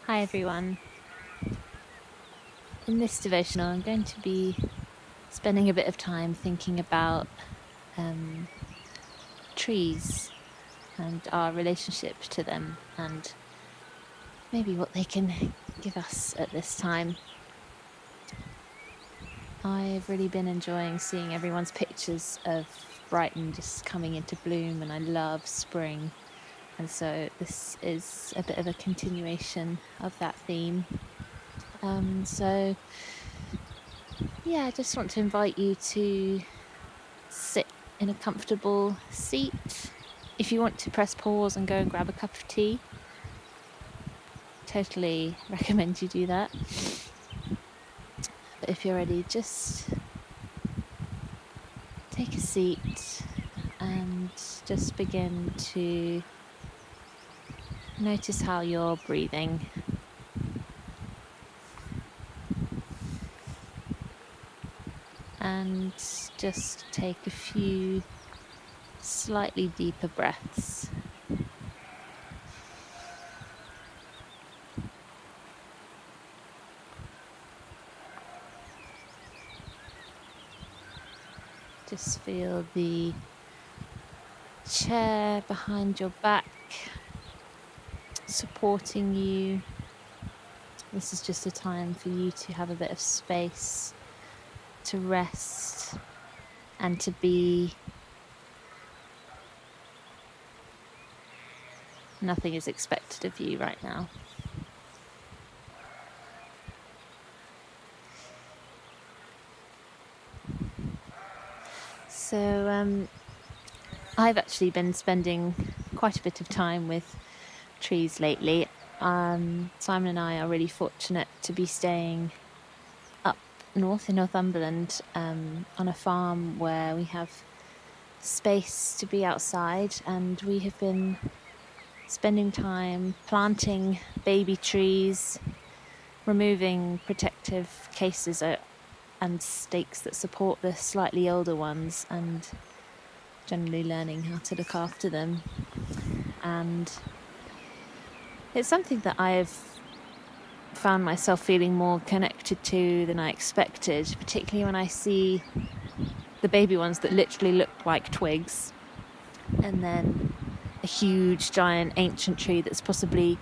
Hi everyone. In this devotional, I'm going to be spending a bit of time thinking about trees and our relationship to them and maybe what they can give us at this time. I've really been enjoying seeing everyone's pictures of Brighton just coming into bloom, and I love spring. And so this is a bit of a continuation of that theme. I just want to invite you to sit in a comfortable seat. If you want to press pause and go and grab a cup of tea, totally recommend you do that. But if you're ready, just take a seat and just begin to notice how you're breathing. And just take a few slightly deeper breaths. Just feel the chair behind your back supporting you. This is just a time for you to have a bit of space to rest and to be. Nothing is expected of you right now. So I've actually been spending quite a bit of time with trees lately. Simon and I are really fortunate to be staying up north in Northumberland on a farm where we have space to be outside, and we have been spending time planting baby trees, removing protective cases and stakes that support the slightly older ones, and generally learning how to look after them. And it's something that I've found myself feeling more connected to than I expected, particularly when I see the baby ones that literally look like twigs, and then a huge, giant, ancient tree that's possibly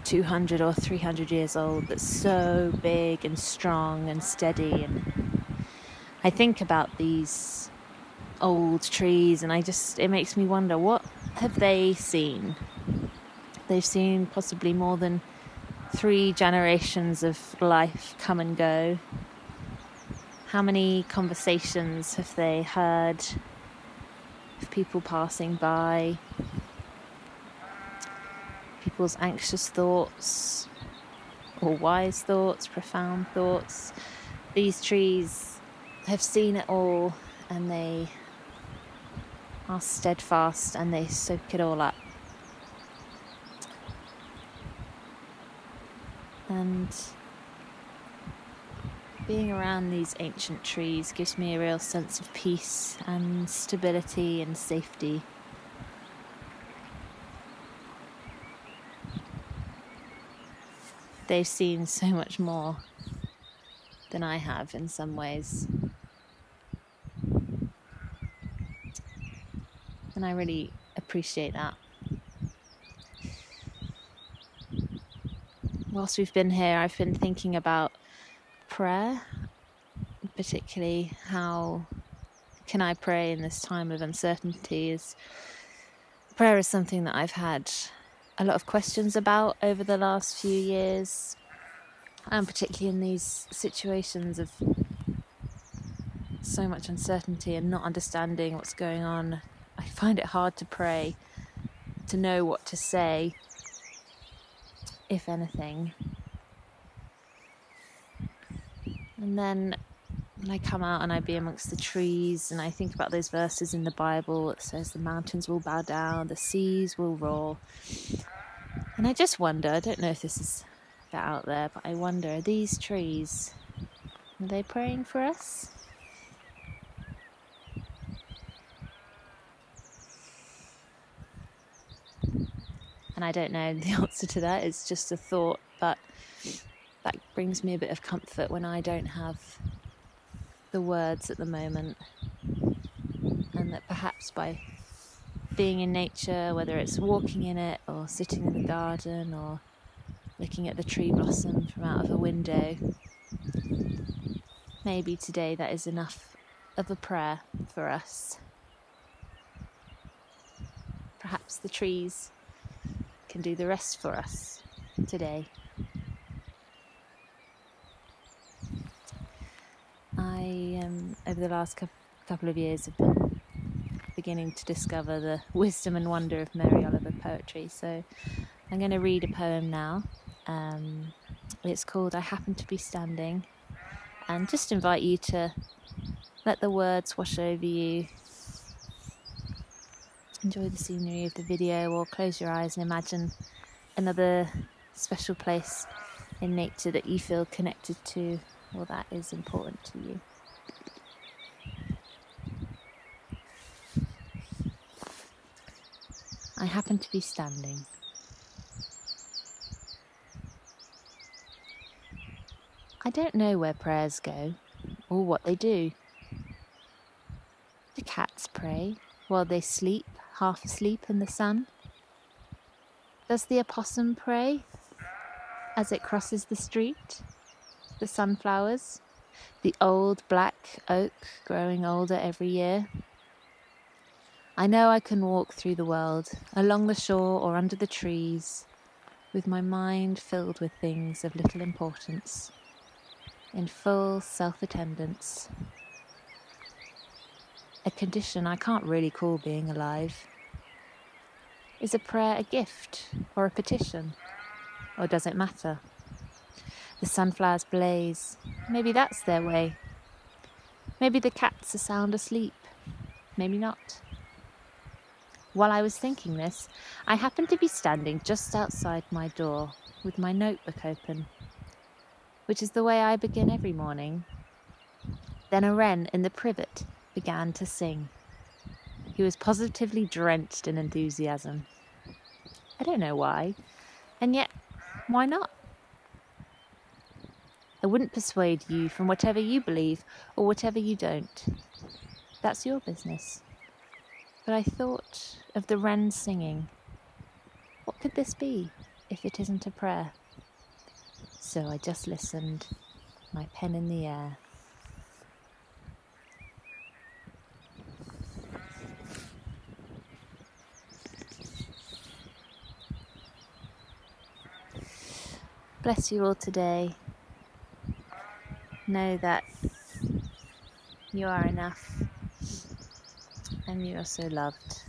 200 or 300 years old, that's so big and strong and steady. And I think about these old trees and it makes me wonder, what have they seen? They've seen possibly more than 3 generations of life come and go. How many conversations have they heard of people passing by? People's anxious thoughts or wise thoughts, profound thoughts. These trees have seen it all, and they are steadfast and they soak it all up. And being around these ancient trees gives me a real sense of peace and stability and safety. They've seen so much more than I have in some ways. And I really appreciate that. Whilst we've been here, I've been thinking about prayer, particularly how can I pray in this time of uncertainty. Prayer is something that I've had a lot of questions about over the last few years, and particularly in these situations of so much uncertainty and not understanding what's going on. I find it hard to pray, to know what to say, if anything. And then when I come out and I be amongst the trees and I think about those verses in the Bible that says the mountains will bow down, the seas will roar. And I just wonder, I don't know if this is a bit out there, but I wonder, are these trees, are they praying for us? And I don't know the answer to that, it's just a thought, but that brings me a bit of comfort when I don't have the words at the moment, and that perhaps by being in nature, whether it's walking in it or sitting in the garden or looking at the tree blossom from out of a window, maybe today that is enough of a prayer for us. Perhaps the trees can do the rest for us today. I, over the last couple of years, have been beginning to discover the wisdom and wonder of Mary Oliver poetry. So I'm going to read a poem now. It's called I Happen to Be Standing, and just invite you to let the words wash over you. Enjoy the scenery of the video, or close your eyes and imagine another special place in nature that you feel connected to, or that is important to you. I happen to be standing. I don't know where prayers go, or what they do. Do cats pray while they sleep, half asleep in the sun? Does the opossum pray as it crosses the street? The sunflowers, the old black oak growing older every year? I know I can walk through the world, along the shore or under the trees, with my mind filled with things of little importance, in full self-attendance. A condition I can't really call being alive. Is a prayer a gift or a petition? Or does it matter? The sunflowers blaze. Maybe that's their way. Maybe the cats are sound asleep. Maybe not. While I was thinking this, I happened to be standing just outside my door with my notebook open, which is the way I begin every morning. Then a wren in the privet began to sing. He was positively drenched in enthusiasm. I don't know why, and yet, why not? I wouldn't persuade you from whatever you believe or whatever you don't. That's your business. But I thought of the wren singing. What could this be if it isn't a prayer? So I just listened, my pen in the air. Bless you all today. Know that you are enough and you are so loved.